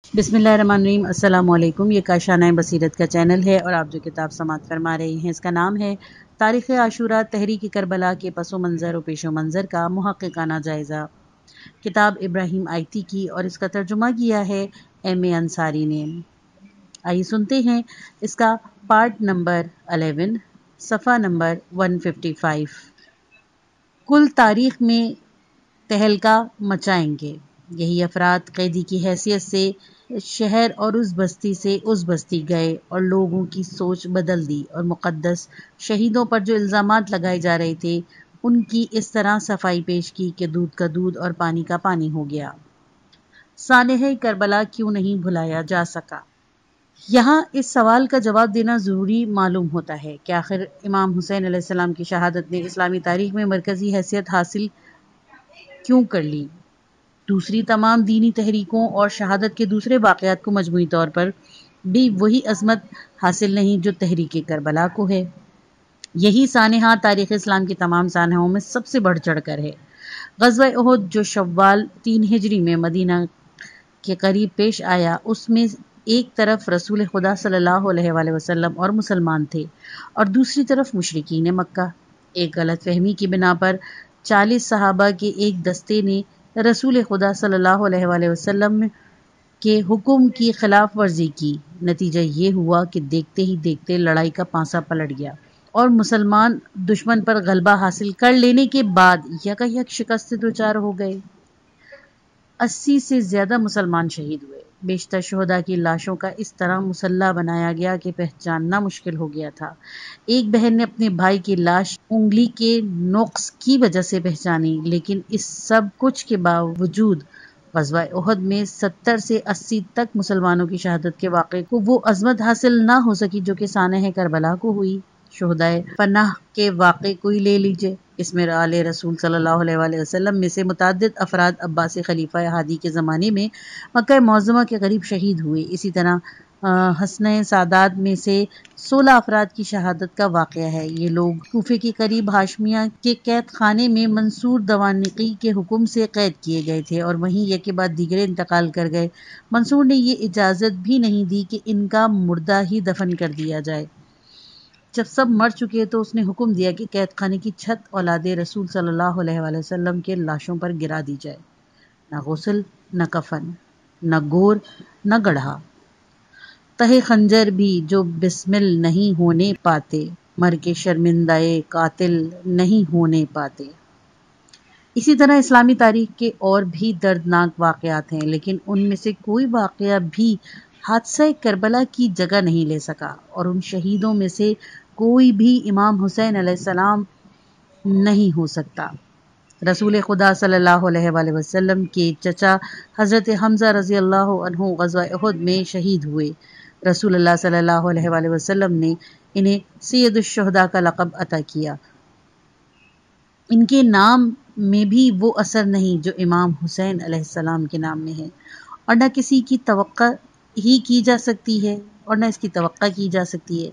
बिस्मिल्लाहिर्रहमानिर्रहीम। अस्सलाम वालेकुम। ये काशाना बसीरत का चैनल है और आप जो किताब समाअत फरमा रहे हैं इसका नाम है तारीख़ आशूरा तहरीक करबला के पसो मंज़र और पेशो मंज़र का मुहक़्क़िक़ाना जायज़ा। किताब इब्राहिम आयती की और इसका तर्जुमा किया है M.A. अंसारी ने। आइए सुनते हैं इसका पार्ट नंबर 11 सफ़ा नंबर 155। कुल तारीख़ में तहलका मचाएंगे। यही अफराद कैदी की हैसियत से शहर और उस बस्ती से उस बस्ती गए और लोगों की सोच बदल दी और मुक़द्दस शहीदों पर जो इल्ज़ामात लगाए जा रहे थे उनकी इस तरह सफाई पेश की कि दूध का दूध और पानी का पानी हो गया। सानेह करबला क्यों नहीं भुलाया जा सका? यहाँ इस सवाल का जवाब देना ज़रूरी मालूम होता है कि आखिर इमाम हुसैन अलैहिस्सलाम की शहादत ने इस्लामी तारीख़ में मरकज़ी हैसियत हासिल क्यों कर ली। दूसरी तमाम दीनी तहरीकों और शहादत के दूसरे वाक़यात को मजमूई तौर पर भी वही अज़मत हासिल नहीं जो तहरीक करबला को है। यही सानहा तारीख़ इस्लाम की तमाम सानहों में सबसे बढ़ चढ़ कर है। ग़ज़वा उहद जो शव्वाल 3 हिजरी में मदीना के करीब पेश आया, उसमें एक तरफ रसूल खुदा सल्लल्लाहु अलैहि वसल्लम और मुसलमान थे और दूसरी तरफ मुशरिकीन मक्का। एक गलत फहमी की बिना पर 40 सहाबा के एक दस्ते ने रसूल खुदा सल्लल्लाहु अलैहि वसल्लम के हुक्म की खिलाफ वर्जी की। नतीजा ये हुआ कि देखते ही देखते लड़ाई का पांसा पलट गया और मुसलमान दुश्मन पर गलबा हासिल कर लेने के बाद यकायक शिकस्त से दोचार हो गए। 80 से ज्यादा मुसलमान शहीद हुए। बेशतर शुहदा की लाशों का इस तरह मुसल्ला बनाया गया कि पहचानना मुश्किल हो गया था। एक बहन ने अपने भाई की लाश उंगली के नोक्स की वजह से पहचानी, लेकिन इस सब कुछ के बावजूद ग़ज़वा उहद में 70 से 80 तक मुसलमानों की शहादत के वाक़े को वो अज़मत हासिल ना हो सकी जो कि सानह करबला को हुई। शुहदाए पनाह के वाक़े को ही ले लीजिए। इसमें आले रसूल सल्लल्लाहु अलैहि वसल्लम में से मुतअद्दिद अफराद अब्बासी खलीफा हादी के ज़माने में मक्का मुअज़्ज़मा के करीब शहीद हुए। इसी तरह हसने सादात में से 16 अफराद की शहादत का वाक़या है। ये लोग कूफे के करीब हाशमिया के कैद खाने में मंसूर दवानिकी के हुक्म से कैद किए गए थे और वहीं एक के बाद दीगरे इंतकाल कर गए। मंसूर ने ये इजाज़त भी नहीं दी कि इनका मुर्दा ही दफन कर दिया जाए। जब सब मर चुके तो उसने हुक्म दिया कि कैद खाने की छत औलादे रसूल सल्लल्लाहु अलैहि वसल्लम के लाशों पर गिरा दी जाए। न गुस्ल, न कफन, न गोर, न गढ़ा, तहे खंजर भी जो बिस्मिल नहीं होने पाते, मर के शर्मिंदाए कातिल नहीं होने पाते। इसी तरह इस्लामी तारीख के और भी दर्दनाक वाक़यात हैं, लेकिन उनमें से कोई वाक़या भी हादसा करबला की जगह नहीं ले सका और उन शहीदों में से कोई भी इमाम हुसैन अलैहिस्सलाम नहीं हो सकता। रसूल खुदा सल्लल्लाहु अलैहि वसल्लम के चचा हज़रत हमज़ा रज़ी अल्लाह अन्हु ग़ज़वा उहद में शहीद हुए। रसूलुल्लाह सल्लल्लाहु अलैहि वसल्लम ने इन्हें सैयदुश शुहदा का लक़ब अता किया। इनके नाम में भी वो असर नहीं जो इमाम हुसैन अलैहिस्सलाम के नाम में है और न किसी की तवक्का ही की जा सकती है और न इसकी तवक्का की जा सकती है।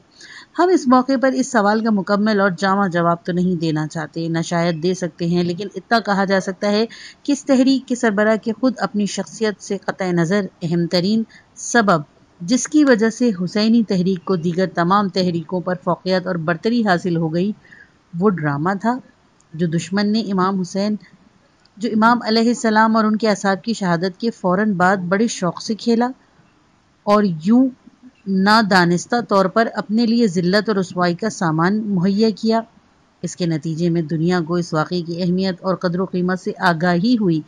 हम इस मौके पर इस सवाल का मुकम्मल और जामा जवाब तो नहीं देना चाहते, न शायद दे सकते हैं, लेकिन इतना कहा जा सकता है कि इस तहरीक के सरबराह के खुद अपनी शख्सियत से क़तई नज़र अहम तरीन सबब जिसकी वजह से हुसैनी तहरीक को दीगर तमाम तहरीकों पर फ़ौक़ियत और बरतरी हासिल हो गई, वो ड्रामा था जो दुश्मन ने जो इमाम अलैहिस्सलाम और उनके असहाब की शहादत के फ़ौरन बाद बड़े शौक़ से खेला और यूं नादानिस्ता तौर पर अपने लिए ज़िल्लत और रुसवाई का सामान मुहैया किया। इसके नतीजे में दुनिया को इस वाक़े की अहमियत और क़द्र क़ीमत से आगाही हुई।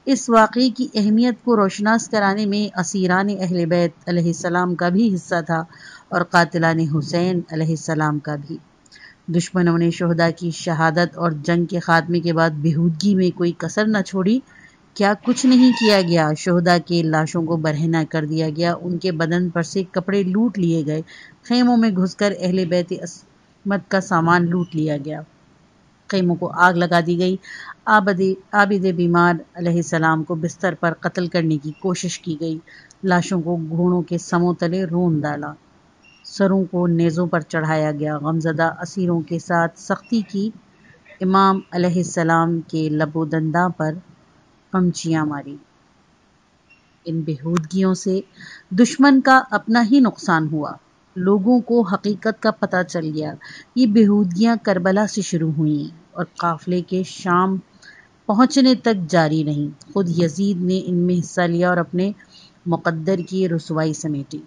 इस वाक़े की अहमियत को रोशनास कराने में असीरान अहले बैत अलैहिस्सलाम का भी हिस्सा था और कातिलान हुसैन अलैहिस्सलाम का भी। दुश्मनों ने शुहदा की शहादत और जंग के खात्मे के बाद बेहूदगी में कोई कसर न छोड़ी। क्या कुछ नहीं किया गया। शुहदा के लाशों को बरहना कर दिया गया, उनके बदन पर से कपड़े लूट लिए गए, खेमों में घुसकर अहले बैत अस्मत का सामान लूट लिया गया, खेमों को आग लगा दी गई, आबिद बीमार अलैहिस्सलाम को बिस्तर पर कत्ल करने की कोशिश की गई, लाशों को घोड़ों के समों तले रोन डाला, सरों को नेज़ों पर चढ़ाया गया, गमज़दा असीरों के साथ सख्ती की, इमाम अलैहिस्सलाम के लबोदंदा पर कमचियाँ मारी। ان بےہودگیوں سے دشمن کا اپنا ہی نقصان ہوا۔ لوگوں کو حقیقت کا پتہ چل گیا۔ یہ بےہودگیاں کربلا سے شروع ہوئیں اور قافلے کے شام پہنچنے تک جاری رہیں۔ خود یزید نے ان میں حصہ لیا اور اپنے مقدر کی رسوائی سمیٹی۔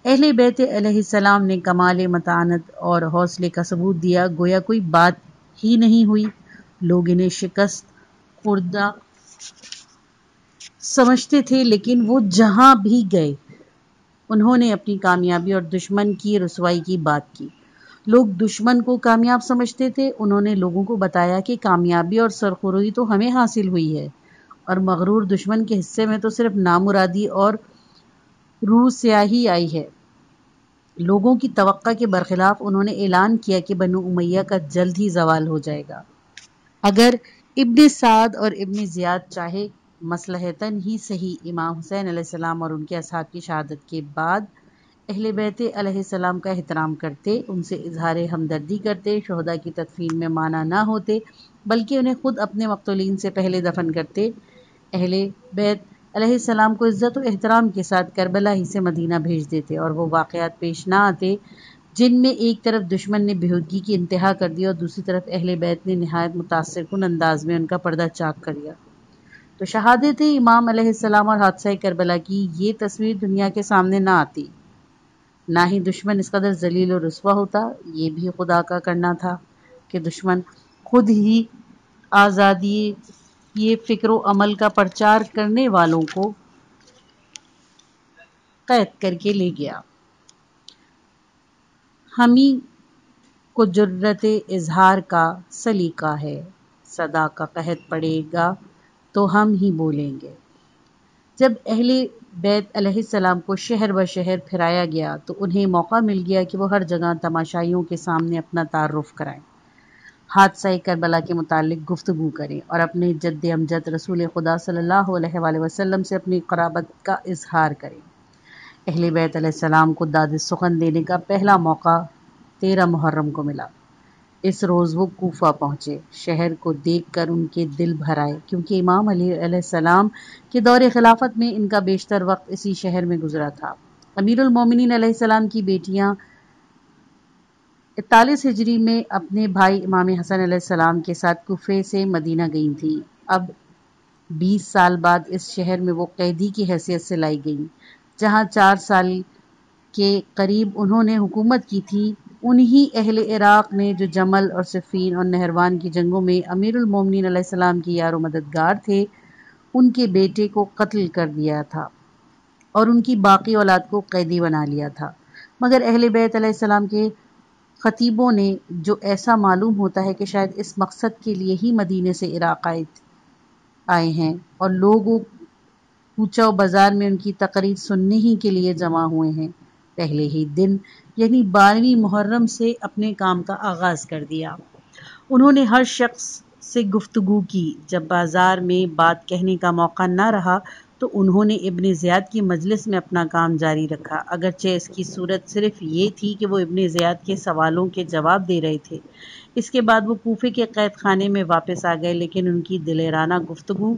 اہل بیت علیہ السلام نے کمال متانت اور حوصلے کا ثبوت دیا، گویا کوئی بات ہی نہیں ہوئی۔ لوگ انہیں شکست خوردہ سمجھتے تھے، لیکن وہ جہاں بھی گئے انہوں نے اپنی کامیابی اور دشمن کی رسوائی کی بات کی۔ لوگ دشمن کو کامیاب سمجھتے تھے، انہوں نے لوگوں کو بتایا کہ کامیابی اور سرخروئی تو ہمیں حاصل ہوئی ہے، اور مغرور دشمن کے حصے میں تو صرف نامرادی اور روح سیاہی آئی ہے۔ لوگوں کی توقع کے برخلاف انہوں نے اعلان کیا کہ بنو امیہ کا جلد ہی زوال ہو جائے گا۔ اگر ابن سعد اور ابن زیاد چاہے مصلحتاً ہی صحیح، امام حسین علیہ السلام اور ان کے اصحاب کی شہادت کے بعد اہل بیت علیہ السلام کا احترام کرتے، ان سے اظہار ہمدردی کرتے، شہداء کی تدفین میں مانع نہ ہوتے، بلکہ انہیں خود اپنے مقتولین سے پہلے دفن کرتے، اہل بیت علیہ السلام کو عزت و احترام کے ساتھ کربلا ہی سے مدینہ بھیج دیتے، اور وہ واقعات پیش نہ آتے جن میں ایک طرف دشمن نے بےہودگی کی انتہا کر دی اور دوسری طرف اہل بیت نے نہایت متاثر کن انداز میں ان کا پردہ چاک کر دیا۔ تو شہادت امام علیہ السلام اور حادثہ کربلا کی یہ تصویر دنیا کے سامنے نہ آتی، نہ ہی دشمن اس قدر ذلیل و رسوا ہوتا۔ یہ بھی خدا کا کرنا تھا کہ دشمن خود ہی آزادی یہ فکر و عمل کا پرچار کرنے والوں کو قید کر کے لے گیا۔ ہمیں کو جرت اظہار کا سلیقہ ہے، صدا کا قحط پڑے گا تو ہم ہی بولیں گے۔ جب اہل بیت علیہ السلام کو شہر بہ شہر پھرایا گیا تو انہیں موقع مل گیا کہ وہ ہر جگہ تماشائیوں کے سامنے اپنا تعارف کرائیں، حادثہ کربلا کے متعلق گفتگو کریں اور اپنے جد امجد رسول خدا صلی اللہ علیہ وآلہ وسلم سے اپنی قرابت کا اظہار کریں۔ اہل بیت علیہ السلام کو داد سخن دینے کا پہلا موقع 13 محرم کو ملا۔ اس روز وہ کوفہ پہنچے۔ شہر کو دیکھ کر ان کے دل بھر آئے، کیونکہ امام علی علیہ السلام کے دور خلافت میں ان کا بیشتر وقت اسی شہر میں گزرا تھا۔ امیر المومنین علیہ السلام کی بیٹیاں 41 ہجری میں اپنے بھائی امام حسن علیہ السلام کے ساتھ کوفے سے مدینہ گئی تھیں۔ اب 20 سال بعد اس شہر میں وہ قیدی کی حیثیت سے لائی گئیں، جہاں 4 سال کے قریب انہوں نے حکومت کی تھی۔ انہی اہل عراق نے جو جمل اور صفین اور نہروان کی جنگوں میں امیر المومنین علیہ السلام کی یار و مددگار تھے، ان کے بیٹے کو قتل کر دیا تھا اور ان کی باقی اولاد کو قیدی بنا لیا تھا۔ مگر اہل بیت علیہ السلام کے خطیبوں نے، جو ایسا معلوم ہوتا ہے کہ شاید اس مقصد کے لیے ہی مدینے سے عراق آئے ہیں، اور لوگوں کوچہ و بازار میں ان کی تقریر سننے ہی کے لیے جمع ہوئے ہیں، پہلے ہی دن یعنی 12ویں محرم سے اپنے کام کا آغاز کر دیا۔ انہوں نے ہر شخص سے گفتگو کی۔ جب بازار میں بات کہنے کا موقع نہ رہا تو انہوں نے ابن زیاد کی مجلس میں اپنا کام جاری رکھا، اگرچہ اس کی صورت صرف یہ تھی کہ وہ ابن زیاد کے سوالوں کے جواب دے رہے تھے۔ اس کے بعد وہ کوفے کے قید خانے میں واپس آ گئے، لیکن ان کی دلیرانہ گفتگو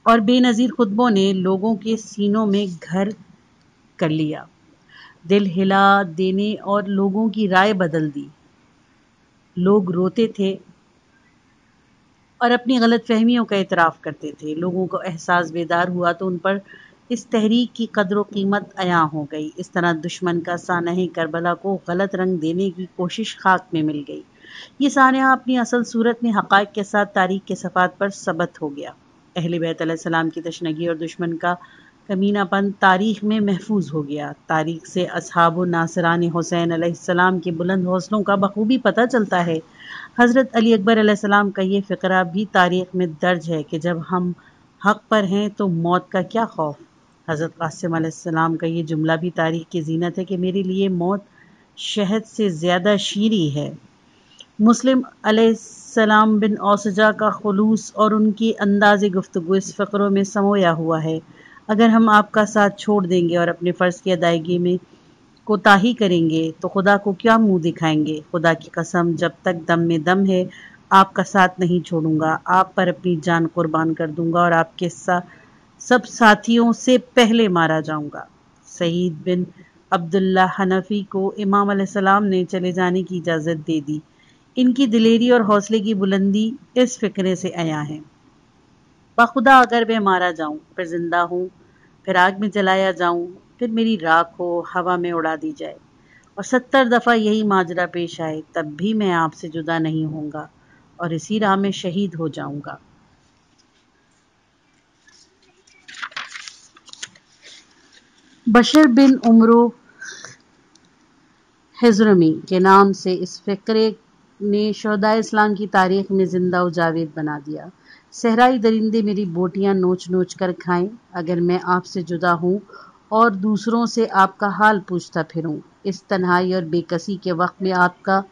اور بے نظیر خطبوں نے لوگوں کے سینوں میں گھر کر لیا، دل ہلا دینے اور لوگوں کی رائے بدل دی۔ لوگ روتے تھے اور اپنی غلط فہمیوں کا اعتراف کرتے تھے۔ لوگوں کو احساس بیدار ہوا تو ان پر اس تحریک کی قدر و قیمت عیاں ہو گئی۔ اس طرح دشمن کا سانحہ کربلا کو غلط رنگ دینے کی کوشش خاک میں مل گئی۔ یہ سانحہ اپنی اصل صورت میں حقائق کے ساتھ تاریخ کے صفحات پر ثبت ہو گیا۔ اہل بیت علیہ السلام کی تشنگی اور دشمن کا کمینہ پن تاریخ میں محفوظ ہو گیا۔ تاریخ سے اصحاب و ناصران حسین علیہ السلام کے بلند حوصلوں کا بخوبی پتہ چلتا ہے۔ حضرت علی اکبر علیہ السلام کا یہ فقرہ بھی تاریخ میں درج ہے کہ جب ہم حق پر ہیں تو موت کا کیا خوف۔ حضرت قاسم علیہ السلام کا یہ جملہ بھی تاریخ کی زینت ہے کہ میرے لیے موت شہد سے زیادہ شیریں ہے۔ مسلم علیہ السلام بن اوسجہ کا خلوص اور ان کی انداز گفتگو اس فقروں میں سمویا ہوا ہے۔ اگر ہم آپ کا ساتھ چھوڑ دیں گے اور اپنے فرض کی ادائیگی میں کوتاہی کریں گے تو خدا کو کیا منہ دکھائیں گے؟ خدا کی قسم، جب تک دم میں دم ہے آپ کا ساتھ نہیں چھوڑوں گا، آپ پر اپنی جان قربان کر دوں گا اور آپ کے सब साथियों से पहले मारा जाऊंगा। सईद बिन अब्दुल्ला हनफी को इमाम अलैहिस्सलाम ने चले जाने की इजाज़त दे दी। इनकी दिलेरी और हौसले की बुलंदी इस फिक्रे से आया है। बखुदा अगर मैं मारा जाऊं, फिर जिंदा हूं, फिर आग में जलाया जाऊं, फिर मेरी राख हो हवा में उड़ा दी जाए और 70 दफ़ा यही माजरा पेश आए, तब भी मैं आपसे जुदा नहीं होऊंगा और इसी राह में शहीद हो जाऊंगा। बशर बिन उमरो हिज़्रमी के नाम से इस फ़िक्रे ने शुहदाए इस्लाम की तारीख में जिंदा व जावेद बना दिया। सहराई दरिंदे मेरी बोटियां नोच नोच कर खाएं, अगर मैं आपसे जुदा हूं और दूसरों से आपका हाल पूछता फिरूं। इस तन्हाई और बेकसी के वक्त में आपका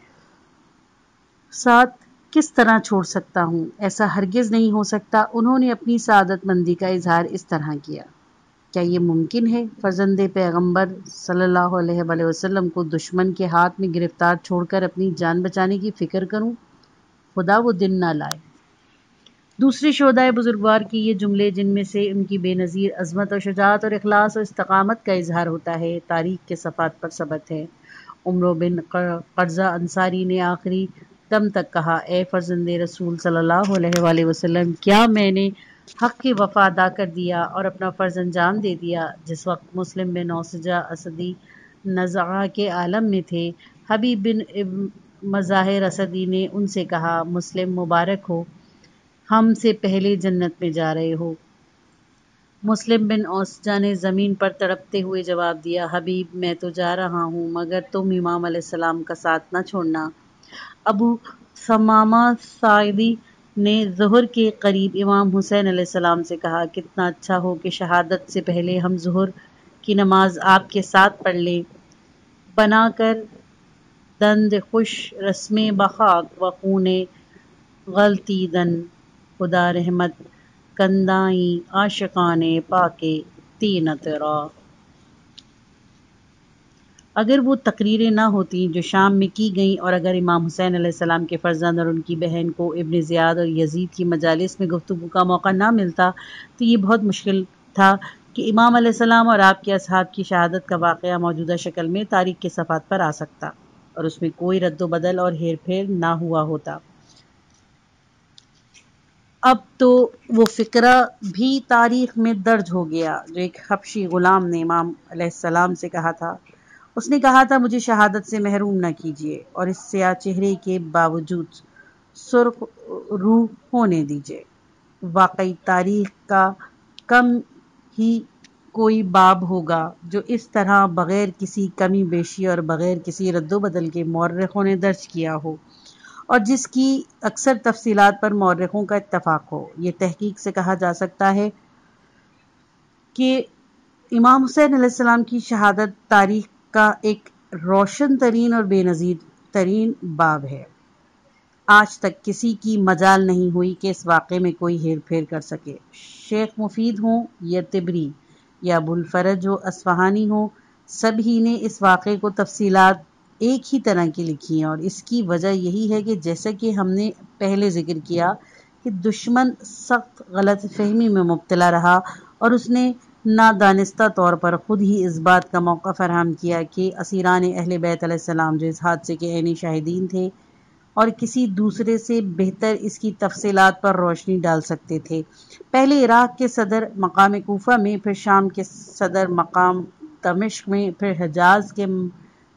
साथ किस तरह छोड़ सकता हूं? ऐसा हरगिज नहीं हो सकता। उन्होंने अपनी सादतमंदी का इजहार इस तरह किया। क्या ये मुमकिन है फर्जंदे पैगंबर सल्लल्लाहु अलैहि वसल्लम को दुश्मन के हाथ में गिरफ्तार छोड़कर अपनी जान बचाने की फिक्र करूं? खुदा वो दिन ना लाए। दूसरे शोहदाए बुजुर्गवार के ये जुमले, जिनमें से उनकी बेनज़ीर अज़मत और शुजाअत और इखलास और इस्तकामत का इजहार होता है, तारीख के सफ़ात पर सबत है। उमर बिन क़र्ज़ा अंसारी ने आखिरी दम तक कहा, ए फर्जंदे रसूल सल्लल्लाहु अलैहि वसल्लम, क्या मैंने हक़ की वफ़ा अदा कर दिया और अपना फ़र्ज़ अंजाम दे दिया? जिस वक्त मुस्लिम बिन औसजा असदी नज़ा के आलम में थे, हबीब बिन मज़ाहिर असदी ने उनसे कहा, मुस्लिम मुबारक हो, हमसे पहले जन्नत में जा रहे हो। मुस्लिम बिन औसजा ने ज़मीन पर तड़पते हुए जवाब दिया, हबीब, मैं तो जा रहा हूँ, मगर तुम इमाम अलैहिस्सलाम का साथ न छोड़ना। अबू समामा साइदी ने ज़ुहर के करीब इमाम हुसैन अलैहिस्सलाम से कहा, कितना अच्छा हो कि शहादत से पहले हम ज़ुहर की नमाज आपके साथ पढ़ लें। बनाकर दंद खुश रस्मे बखाक व खूने गलती दन खुदा रहमत कंदाई आशिकाने पाके तीन तेरा। अगर वो तकरीरें ना होती जो शाम में की गईं और अगर इमाम हुसैन अलैहिस्सलाम के फर्जंद और उनकी बहन को इब्न ज़ियाद और यजीद की मजालिस में गुफ्तगू का मौका ना मिलता तो ये बहुत मुश्किल था कि इमाम अलैहिस्सलाम और आपके असहाब की शहादत का वाक़या मौजूदा शक्ल में तारीख के सफ़ात पर आ सकता और उसमें कोई रद्द बदल और हेर फेर ना हुआ होता। अब तो वो फ़िक्रा भी तारीख में दर्ज हो गया जो एक हबशी गुलाम ने इमाम अलैहिस्सलाम से कहा था। उसने कहा था, मुझे शहादत से महरूम न कीजिए और इस सियाह चेहरे के बावजूद सुर्ख रूह होने दीजिए। वाकई तारीख का कम ही कोई बाब होगा जो इस तरह बग़ैर किसी कमी बेशी और बग़ैर किसी रद्दोबदल के मौर्रिखों ने दर्ज किया हो और जिसकी अक्सर तफसीलात पर मौर्रिखों का इत्तफाक हो। ये तहकीक से कहा जा सकता है कि इमाम हुसैन अलैहिस्सलाम की शहादत तारीख का एक रोशन तरीन और बेनज़ीर तरीन बाब है। आज तक किसी की मजाल नहीं हुई कि इस वाक़े में कोई हेर फेर कर सके। शेख मुफीद हों या तिबरी या अबुल फरज हो अस्फ़हानी हो, सभी ने इस वाक़े को तफसीलात एक ही तरह की लिखी हैं और इसकी वजह यही है कि जैसा कि हमने पहले जिक्र किया कि दुश्मन सख्त गलत फहमी में मुब्तला रहा और उसने नादानिस्ता तौर पर ख़ुद ही इस बात का मौका फराहम किया कि असीरान अहले बैत अलैहिस्सलाम जो इस हादसे के ऐनी शाहिदीन थे और किसी दूसरे से बेहतर इसकी तफसीलात पर रोशनी डाल सकते थे। पहले इराक़ के सदर मकाम कूफा में, फिर शाम के सदर मकाम दमिश्क में, फिर हिजाज के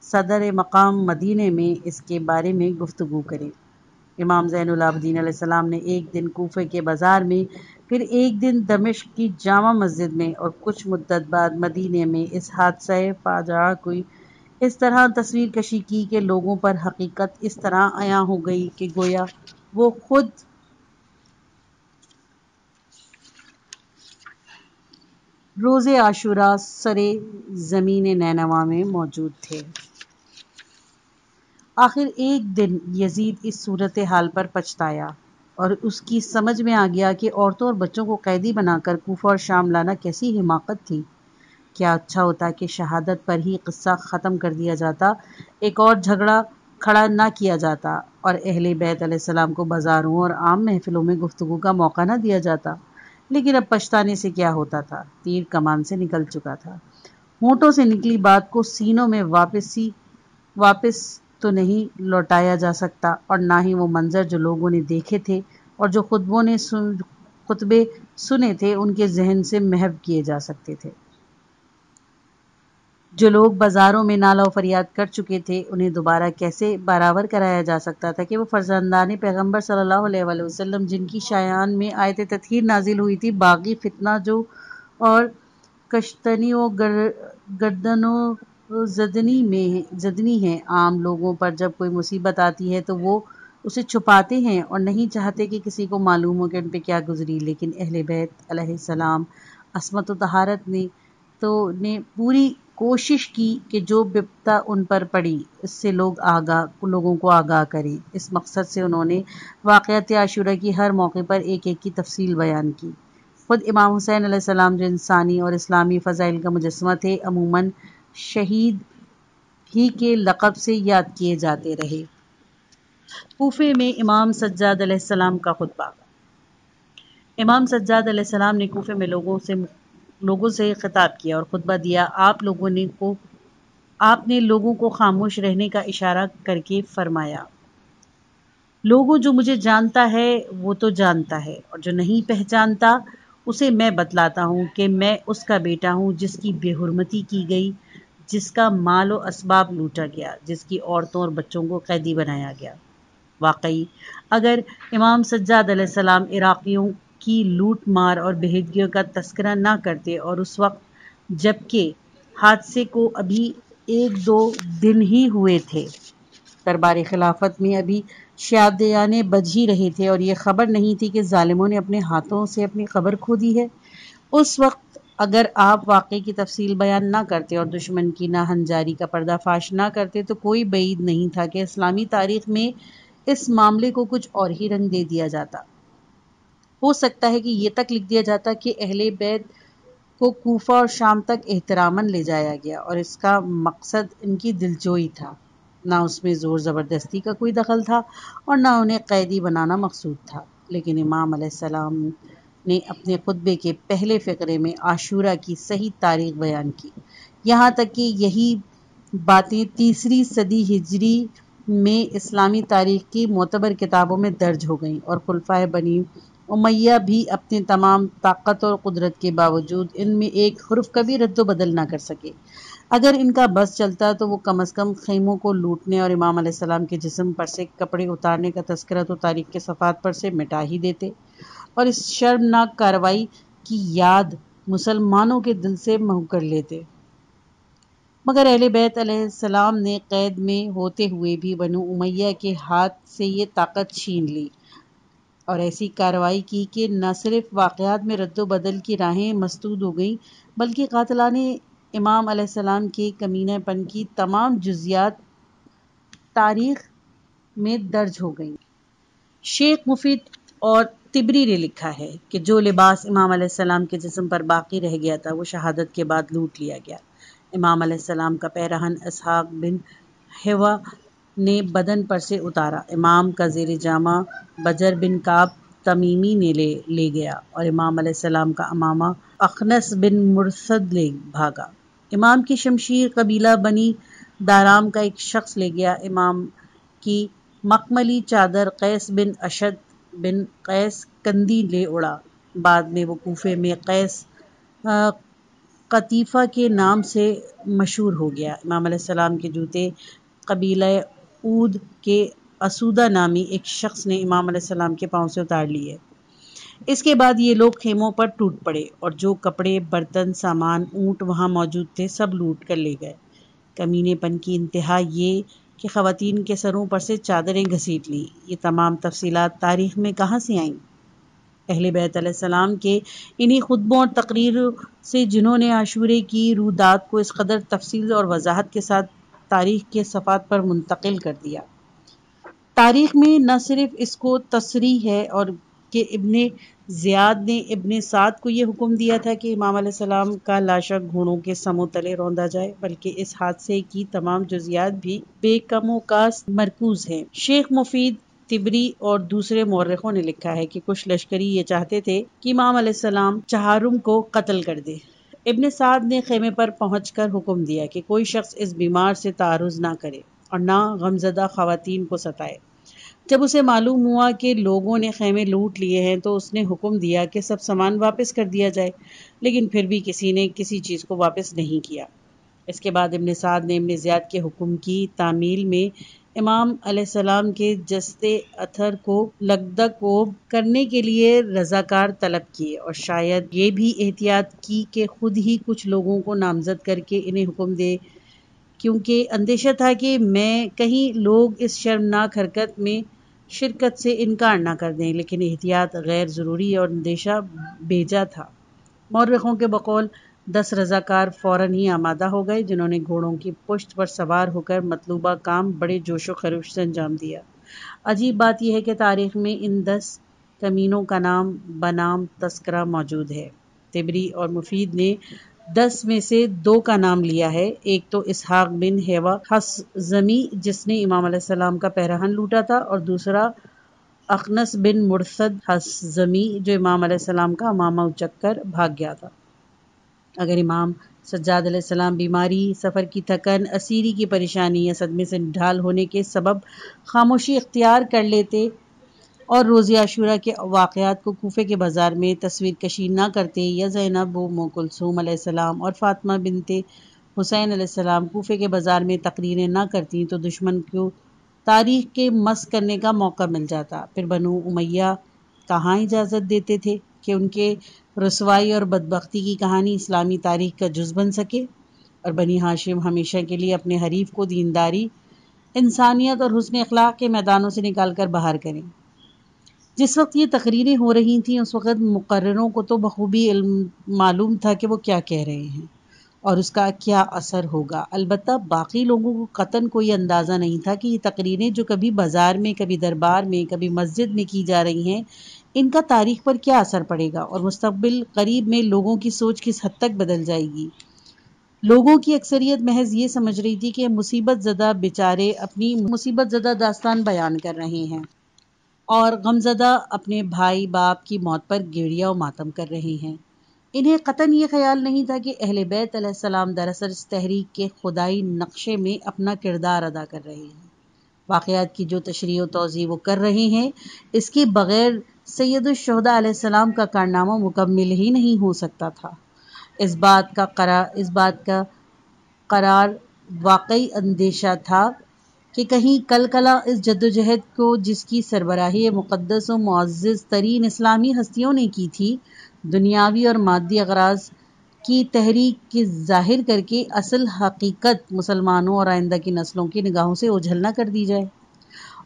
सदर मकाम मदीने में इसके बारे में गुफ्तगू करें। इमाम ज़ैनुल आबिदीन अलैहिस्सलाम ने एक दिन कूफे के बाज़ार में, फिर एक दिन दमिश्क की जामा मस्जिद में और कुछ मुद्दत बाद मदीने में इस हादसा फाजा को इस तरह तस्वीर कशी की कि लोगों पर हकीकत इस तरह आया हो गई कि गोया वो खुद रोज़े आशूरा सरे ज़मीन नैनवा में मौजूद थे। आखिर एक दिन यजीद इस सूरत हाल पर पछताया और उसकी समझ में आ गया कि औरतों और बच्चों को कैदी बनाकर कूफा और शाम लाना कैसी हिमाकत थी। क्या अच्छा होता कि शहादत पर ही किस्सा ख़त्म कर दिया जाता, एक और झगड़ा खड़ा ना किया जाता और अहले बैत अलैहिस्सलाम को बाज़ारों और आम महफिलों में गुफ्तगू का मौका ना दिया जाता। لیکن اب پچھتانے سے کیا ہوتا تھا، تیر کمان سے نکل چکا تھا۔ ہونٹوں سے نکلی بات کو سینوں میں واپس تو نہیں لوٹایا جا سکتا، اور نہ ہی وہ منظر جو لوگوں نے دیکھے تھے اور جو خطبے سنے تھے ان کے ذہن سے محو کیے جا سکتے تھے۔ جو لوگ بازاروں میں نالہ و فریاد کر چکے تھے انہیں دوبارہ کیسے برابر کرایا جا سکتا تھا کہ وہ فرزندان پیغمبر صلی اللہ علیہ وآلہ وسلم جن کی شایان میں آیت تطہیر نازل ہوئی تھی، باغی فتنہ جو اور کشتنی و گردن و زدنی ہیں، عام لوگوں پر جب کوئی مصیبت آتی ہے تو وہ اسے چھپاتے ہیں اور نہیں چاہتے کہ کسی کو معلوم ہو کہ ان پہ کیا گزری، لیکن اہل بیت علیہ السلام عصمت و طہارت نے پوری کوشش کی کہ جو بپتا ان پر پڑی اس سے لوگوں کو آگاہ کریں۔ اس مقصد سے انہوں نے واقعات عاشورہ کی ہر موقع پر ایک کی تفصیل بیان کی۔ خود امام حسین علیہ السلام جو انسانی اور اسلامی فضائل کا مجسمہ تھے، عموماً شہید ہی کے لقب سے یاد کیے جاتے رہے۔ کوفے میں امام سجاد علیہ السلام کا خطبہ۔ امام سجاد علیہ السلام نے کوفے میں لوگوں سے خطاب کیا اور خطبہ دیا۔ آپ نے لوگوں کو خاموش رہنے کا اشارہ کر کے فرمایا، لوگوں جو مجھے جانتا ہے وہ تو جانتا ہے، اور جو نہیں پہچانتا اسے میں بتلاتا ہوں کہ میں اس کا بیٹا ہوں جس کی بے حرمتی کی گئی، جس کا مال و اسباب لوٹا گیا، جس کی عورتوں اور بچوں کو قیدی بنایا گیا۔ واقعی اگر امام سجاد علیہ السلام عراقیوں کی لوٹ مار اور بےحدگیوں کا تذکرہ نہ کرتے، اور اس وقت جبکہ حادثے کو ابھی 1-2 دن ہی ہوئے تھے، دربار خلافت میں ابھی شادیانے بج ہی رہے تھے اور یہ خبر نہیں تھی کہ ظالموں نے اپنے ہاتھوں سے اپنی قبر کھو دی ہے، اس وقت اگر آپ واقعے کی تفصیل بیان نہ کرتے اور دشمن کی ناہنجاری کا پردہ فاش نہ کرتے تو کوئی بعید نہیں تھا کہ اسلامی تاریخ میں اس معاملے کو کچھ اور ہی رنگ دے دیا جاتا۔ ہو سکتا ہے کہ یہ تک لکھ دیا جاتا کہ اہل بیت کو کوفہ اور شام تک احتراماً لے جایا گیا اور اس کا مقصد ان کی دلجوئی تھا، نہ اس میں زور زبردستی کا کوئی دخل تھا اور نہ انہیں قیدی بنانا مقصود تھا۔ لیکن امام علیہ السلام نے اپنے خطبے کے پہلے فقرے میں عاشورہ کی صحیح تاریخ بیان کی، یہاں تک کہ یہی باتیں 3 صدی ہجری میں اسلامی تاریخ کی معتبر کتابوں میں درج ہو گئیں، اور خلفائے بنی امیہ بھی اپنے تمام طاقت اور قدرت کے باوجود ان میں ایک حرف کا بھی رد و بدل نہ کر سکے۔ اگر ان کا بس چلتا تو وہ کم از کم خیموں کو لوٹنے اور امام علیہ السلام کے جسم پر سے کپڑے اتارنے کا تذکرہ تو تاریخ کے صفحات پر سے مٹا ہی دیتے، اور اس شرمناک کارروائی کی یاد مسلمانوں کے دل سے محو کر لیتے۔ مگر اہل بیت علیہ السلام نے قید میں ہوتے ہوئے بھی بنو امیہ کے ہاتھ سے یہ طاقت چھین لی اور ایسی کارروائی کی کہ نہ صرف واقعات میں رد و بدل کی راہیں مسدود ہو گئیں بلکہ قاتلان امام علیہ السلام کے کمینہ پن کی تمام جزیات تاریخ میں درج ہو گئیں۔ شیخ مفید اور طبری نے لکھا ہے کہ جو لباس امام علیہ السلام کے جسم پر باقی رہ گیا تھا وہ شہادت کے بعد لوٹ لیا گیا۔ امام علیہ السلام کا پیراہن اسحاق بن حیوہ نے بدن پر سے اتارا، امام کا زیر جامہ بجر بن کعب تمیمی نے لے گیا اور امام علیہ السلام کا عمامہ اخنس بن مرثد لے بھاگا۔ امام کی شمشیر قبیلہ بنی دارام کا ایک شخص لے گیا۔ امام کی مخملی چادر قیس بن اشد بن قیس کندی لے اڑا، بعد میں وہ کوفے میں قیس قطیفہ کے نام سے مشہور ہو گیا۔ امام علیہ السلام کے جوتے قبیلہ اود کے اسودہ نامی ایک شخص نے امام علیہ السلام کے پاؤں سے اتار لیے۔ اس کے بعد یہ لوگ خیموں پر ٹوٹ پڑے اور جو کپڑے، برتن، سامان، اونٹ وہاں موجود تھے سب لوٹ کر لے گئے۔ کمینے پن کی انتہا یہ کہ خواتین کے سروں پر سے چادریں گھسیٹ لیں۔ یہ تمام تفصیلات تاریخ میں کہاں سے آئیں؟ اہل بیت علیہ السلام کے انہی خطبوں اور تقریروں سے جنہوں نے عاشورے کی رویداد کو اس قدر تفصیل اور وضاحت کے ساتھ تاریخ کے صفحات پر منتقل کر دیا۔ تاریخ میں نہ صرف اس کو تصریح ہے اور کہ ابن زیاد نے ابن سعد کو یہ حکم دیا تھا کہ امام علیہ السلام کا لاشا گھوڑوں کے سموں تلے روندا جائے، بلکہ اس حادثے کی تمام جزیات بھی بے کم و کاس مرکوز ہیں۔ شیخ مفید तिबरी और दूसरे मौरखों ने लिखा है कि कुछ लश्करी ये चाहते थे कि इमाम अलैहिस्सलाम चहारुम को कत्ल कर दे। इब्न साद ने खेमे पर पहुंचकर हुक्म दिया कि कोई शख्स इस बीमार से तारुज ना करे और ना गमजदा खवातीन को सताए। जब उसे मालूम हुआ कि लोगों ने खेमे लूट लिए हैं तो उसने हुक्म दिया कि सब सामान वापस कर दिया जाए, लेकिन फिर भी किसी ने किसी चीज़ को वापस नहीं किया। इसके बाद इब्न साद ने इब्न ज़ियाद के हुक्म की तामील में इमाम अलैहिस्सलाम के जस्ते अथर को लगदक को करने के लिए रजाकार तलब किए और शायद ये भी एहतियात की कि खुद ही कुछ लोगों को नामजद करके इन्हें हुक्म दे, क्योंकि अंदेशा था कि मैं कहीं लोग इस शर्मनाक हरकत में शिरकत से इनकार ना कर दें, लेकिन एहतियात गैर ज़रूरी और अंदेशा बेजा था। मौरखों के बकौल 10 रजाकार फौरन ही आमादा हो गए, जिन्होंने घोड़ों की पुश्त पर सवार होकर मतलूबा काम बड़े जोशो खरोश से अंजाम दिया। अजीब बात यह है कि तारीख में इन 10 कमीनों का नाम बनाम तस्करा मौजूद है। तिबरी और मुफीद ने 10 में से 2 का नाम लिया है। एक तो इसहाक बिन हेवा हसजमी जिसने इमाम अलैहिस्सलाम का पहराहन लूटा था, और दूसरा अखनस बिन मुर्सद हसजमी जो इमाम अलैहिस्सलाम का अमामा उचक कर भाग गया था। अगर इमाम सज्जाद अलैहिस्सलाम बीमारी, सफ़र की थकन, असीरी की परेशानी या सदमे से निढाल होने के सबब खामोशी इख्तियार कर लेते और रोज़े आशूरा के वाक़यात को कूफे के बाज़ार में तस्वीर कशी ना करते, या ज़ैनब व उम्म कुलसूम अलैहिस्सलाम और फ़ातिमा बिनते हुसैन अलैहिस्सलाम कूफे के बाज़ार में तकरीरें ना करती, तो दुश्मन को तारीख़ के मस करने का मौका मिल जाता। फिर बनु उमैया कहाँ इजाज़त देते थे कि उनके रसवाई और बदबख्ती की कहानी इस्लामी तारीख़ का जुज़ बन सके, और बनी हाशिम हमेशा के लिए अपने हरीफ को दीनदारी, इंसानियत और हुस्न अखलाक के मैदानों से निकाल कर बाहर करें। जिस वक्त ये तकरीरें हो रही थीं उस वक्त मुकर्ररों को तो बखूबी मालूम था कि वो क्या कह रहे हैं और उसका क्या असर होगा। अलबत्ता बाकी लोगों को कतन कोई अंदाज़ा नहीं था कि ये तकरीरें जो कभी बाज़ार में, कभी दरबार में, कभी मस्जिद में की जा रही हैं, इनका तारीख पर क्या असर पड़ेगा और मुस्तक़बिल करीब में लोगों की सोच किस हद तक बदल जाएगी। लोगों की अक्सरियत महज ये समझ रही थी कि मुसीबत ज़दा बेचारे अपनी मुसीबत ज़दा दास्तान बयान कर रहे हैं और गमज़दा अपने भाई बाप की मौत पर गेड़िया और मातम कर रहे हैं। इन्हें कतन ये ख्याल नहीं था कि अहले बैत अलैहिस्सलाम दरअसल इस तहरीक के खुदाई नक्शे में अपना किरदार अदा कर रहे हैं। वाक़यात की जो तशरीह और तौज़ीह वो कर रहे हैं, इसके बग़ैर सैयदुश शुहदा अलैहिस्सलाम का कारनामा मुकम्मिल ही नहीं हो सकता था। इस बात का करार वाकई अंदेशा था कि कहीं कल-कला इस जद्दोजहद को जिसकी सरबराही मुक़द्दस और मुअज़्ज़ज़ तरीन इस्लामी हस्तियों ने की थी, दुनियावी और मादी अग़राज़ की तहरीक के ज़ाहिर करके असल हकीकत मुसलमानों और आइंदा की नस्लों की निगाहों से ओझल न कर दी जाए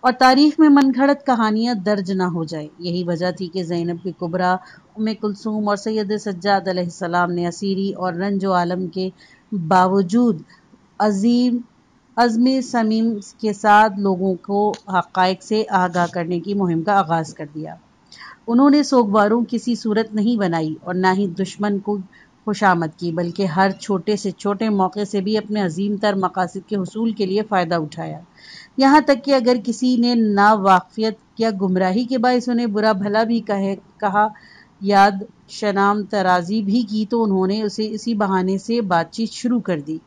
और तारीख में मनगढ़ंत कहानियाँ दर्ज न हो जाए। यही वजह थी कि ज़ैनब की कुबरा, उम्मे कुलसूम और सैयद सज्जाद अलैहिस्सलाम ने असीरी और रंज आलम के बावजूद अज़्म समीम के साथ लोगों को हक़ाइक़ से आगाह करने की मुहिम का आगाज़ कर दिया। उन्होंने सोगवारों किसी सूरत नहीं बनाई और न ही दुश्मन को खुशामद की, बल्कि हर छोटे से छोटे मौके से भी अपने अजीम तर मकासद के हुसूल के लिए फ़ायदा उठाया। यहाँ तक कि अगर किसी ने नावाक़िफ़ियत या गुमराही के बाइस उन्हें बुरा भला भी कहा, याद शनाम तराजी भी की, तो उन्होंने उसे इसी बहाने से बातचीत शुरू कर दी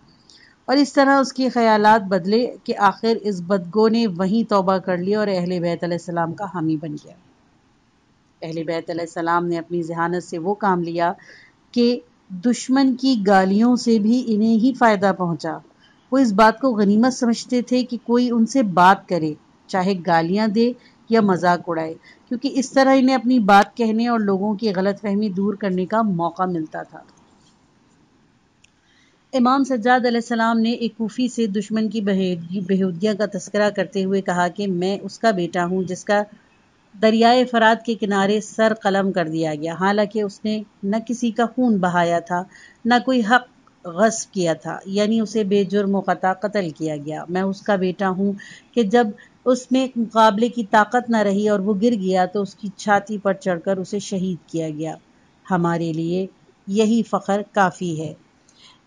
और इस तरह उसके ख़यालात बदले कि आखिर इस बदगो ने वहीं तौबा कर लिया और अहले बैत अलैहिस्सलाम का हामी बन गया। अहले बैत अलैहिस्सलाम ने अपनी ज़हानत से वो काम लिया कि दुश्मन की गालियों से भी इन्हें ही फ़ायदा पहुंचा। वो इस बात को गनीमत समझते थे कि कोई उनसे बात करे, चाहे गालियां दे या मजाक उड़ाए, क्योंकि इस तरह इन्हें अपनी बात कहने और लोगों की गलतफहमी दूर करने का मौका मिलता था। इमाम सज्जाद अलैहिस्सलाम ने एक कूफी से दुश्मन की बेहूदियाँ का तस्करा करते हुए कहा कि मैं उसका बेटा हूँ जिसका दरियाए फरात के किनारे सर कलम कर दिया गया, हालांकि उसने न किसी का खून बहाया था, न कोई हक गस्ब किया था, यानी उसे बेजुर्म क़ता कत्ल किया गया। मैं उसका बेटा हूँ कि जब उसमें मुकाबले की ताकत न रही और वो गिर गया तो उसकी छाती पर चढ़कर उसे शहीद किया गया। हमारे लिए यही फ़ख्र काफ़ी है।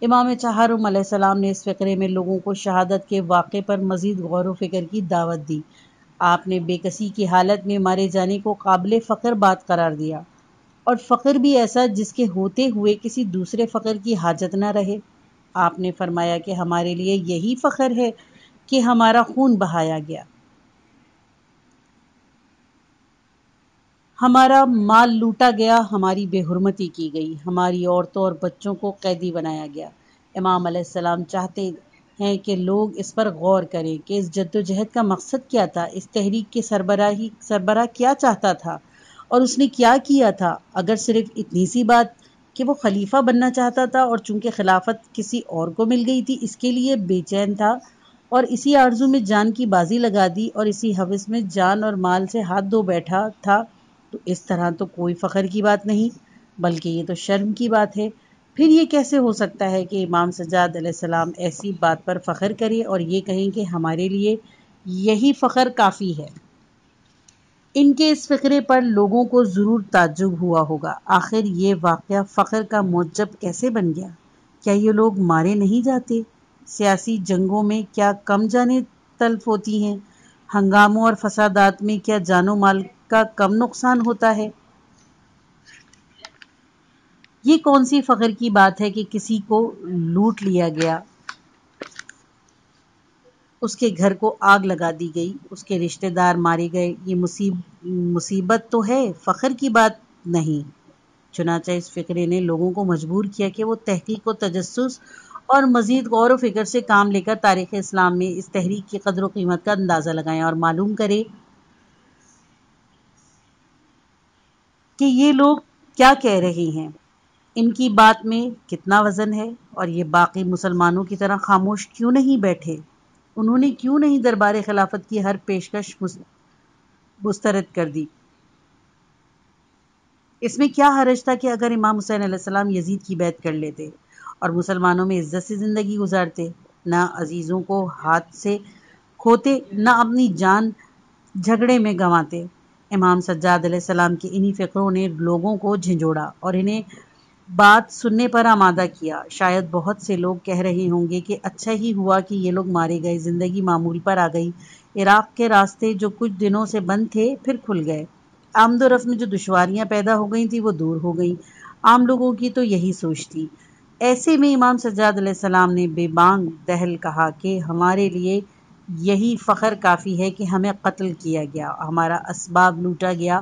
इमाम चहारुम अलैहिस्सलाम ने इस फ़िक्रे में लोगों को शहादत के वाक़े पर मज़ीद गौर व फ़िक्र की दावत दी। آپ نے بے کسی کی حالت میں مارے جانے کو قابل فخر بات قرار دیا، اور فخر بھی ایسا جس کے ہوتے ہوئے کسی دوسرے فخر کی حاجت نہ رہے۔ آپ نے فرمایا کہ ہمارے لیے یہی فخر ہے کہ ہمارا خون بہایا گیا، ہمارا مال لوٹا گیا، ہماری بے حرمتی کی گئی، ہماری عورتوں اور بچوں کو قیدی بنایا گیا۔ امام علیہ السلام چاہتے ہیں کہ لوگ اس پر غور کریں کہ اس جدوجہد کا مقصد کیا تھا، اس تحریک کے سربراہ کیا چاہتا تھا اور اس نے کیا کیا تھا۔ اگر صرف اتنی سی بات کہ وہ خلیفہ بننا چاہتا تھا اور چونکہ خلافت کسی اور کو مل گئی تھی اس کے لیے بے چین تھا اور اسی آرزو میں جان کی بازی لگا دی اور اسی ہوس میں جان اور مال سے ہاتھ دھو بیٹھا تھا، تو اس طرح تو کوئی فخر کی بات نہیں بلکہ یہ تو شرم کی بات ہے۔ پھر یہ کیسے ہو سکتا ہے کہ امام سجاد علیہ السلام ایسی بات پر فخر کرے اور یہ کہیں کہ ہمارے لیے یہی فخر کافی ہے؟ ان کے اس فقرے پر لوگوں کو ضرور تعجب ہوا ہوگا۔ آخر یہ واقعہ فخر کا موجب کیسے بن گیا؟ کیا یہ لوگ مارے نہیں جاتے؟ سیاسی جنگوں میں کیا کم جانیں تلف ہوتی ہیں؟ ہنگاموں اور فسادات میں کیا جان و مال کا کم نقصان ہوتا ہے؟ یہ کون سی فخر کی بات ہے کہ کسی کو لوٹ لیا گیا، اس کے گھر کو آگ لگا دی گئی، اس کے رشتہ دار مارے گئے؟ یہ مصیبت تو ہے، فخر کی بات نہیں۔ چنانچہ اس فقرے نے لوگوں کو مجبور کیا کہ وہ تحقیق و تجسس اور مزید غور و فکر سے کام لے کر تاریخ اسلام میں اس تحریک کی قدر و قیمت کا اندازہ لگائیں اور معلوم کریں کہ یہ لوگ کیا کہہ رہے ہیں، ان کی بات میں کتنا وزن ہے، اور یہ باقی مسلمانوں کی طرح خاموش کیوں نہیں بیٹھے؟ انہوں نے کیوں نہیں دربار خلافت کی ہر پیشکش مسترد کر دی؟ اس میں کیا حرج تھا کہ اگر امام حسین علیہ السلام یزید کی بیعت کر لیتے اور مسلمانوں میں عزت سے زندگی گزارتے، نہ عزیزوں کو ہاتھ سے کھوتے، نہ اپنی جان جھگڑے میں گنواتے؟ امام سجاد علیہ السلام کے انہی فقروں نے لوگوں کو جھنجھوڑا اور انہیں بات سننے پر آمادہ کیا۔ شاید بہت سے لوگ کہہ رہے ہوں گے کہ اچھا ہی ہوا کہ یہ لوگ مارے گئے، زندگی معمول پر آ گئی، عراق کے راستے جو کچھ دنوں سے بند تھے پھر کھل گئے، آمد و رفت میں جو دشواریاں پیدا ہو گئی تھیں وہ دور ہو گئیں۔ عام لوگوں کی تو یہی سوچ تھی۔ ایسے میں امام سجاد علیہ السلام نے بے بانگ دہل کہا کہ ہمارے لیے یہی فخر کافی ہے کہ ہمیں قتل کیا گیا، ہمارا اسباب لوٹا گیا۔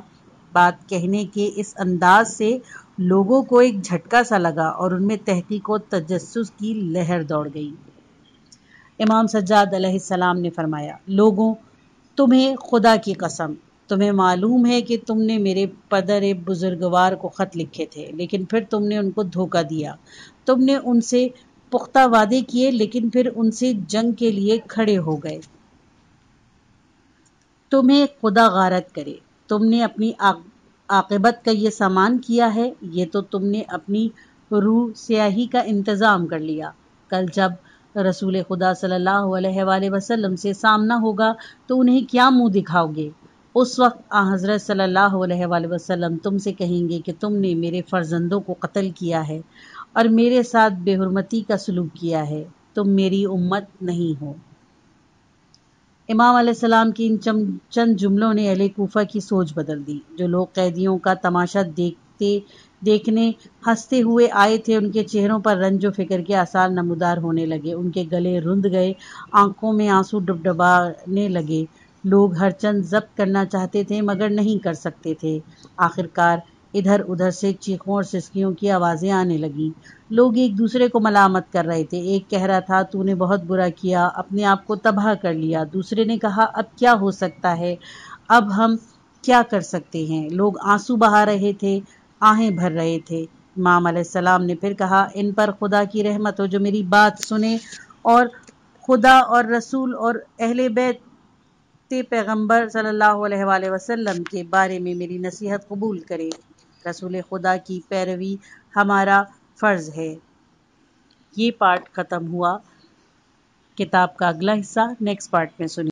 بات کہنے کے اس انداز سے لوگوں کو ایک جھٹکا سا لگا اور ان میں تحقیق و تجسس کی لہر دوڑ گئی۔ امام سجاد علیہ السلام نے فرمایا، لوگوں، تمہیں خدا کی قسم، تمہیں معلوم ہے کہ تم نے میرے پدر بزرگوار کو خط لکھے تھے لیکن پھر تم نے ان کو دھوکہ دیا، تم نے ان سے پختہ وعدے کیے لیکن پھر ان سے جنگ کے لیے کھڑے ہو گئے۔ تمہیں خدا غارت کرے، تم نے اپنی عاقبت کا یہ سامان کیا ہے، یہ تو تم نے اپنی روح سیاہی کا انتظام کر لیا۔ کل جب رسول خدا صلی اللہ علیہ وآلہ وسلم سے سامنا ہوگا تو انہیں کیا منہ دکھاؤ گے؟ اس وقت حضرت صلی اللہ علیہ وآلہ وسلم تم سے کہیں گے کہ تم نے میرے فرزندوں کو قتل کیا ہے اور میرے ساتھ بے حرمتی کا سلوک کیا ہے، تم میری امت نہیں ہو۔ امام علیہ السلام کی ان چند جملوں نے اہل کوفہ کی سوچ بدل دی۔ جو لوگ قیدیوں کا تماشا دیکھنے ہنستے ہوئے آئے تھے، ان کے چہروں پر رنج و فکر کے آثار نمودار ہونے لگے، ان کے گلے رند گئے، آنکھوں میں آنسو ڈبڈبانے لگے۔ لوگ ہر چند ضبط کرنا چاہتے تھے مگر نہیں کر سکتے تھے۔ آخرکار ادھر ادھر سے چیخوں اور سسکیوں کی آوازیں آنے لگیں۔ لوگ ایک دوسرے کو ملامت کر رہے تھے۔ ایک کہہ رہا تھا، تو نے بہت برا کیا، اپنے آپ کو تباہ کر لیا۔ دوسرے نے کہا، اب کیا ہو سکتا ہے، اب ہم کیا کر سکتے ہیں۔ لوگ آنسو بہا رہے تھے، آہیں بھر رہے تھے۔ امام علیہ السلام نے پھر کہا، ان پر خدا کی رحمت ہو جو میری بات سنے اور خدا اور رسول اور اہل بیت پیغمبر صلی اللہ علیہ وآلہ وسلم کے بارے میں میری نصیحت قبول کرے۔ رسول خدا کی پیروی ہمارا فرض ہے۔ یہ پارٹ ختم ہوا۔ کتاب کا اگلا حصہ نیکسٹ پارٹ میں سنیں۔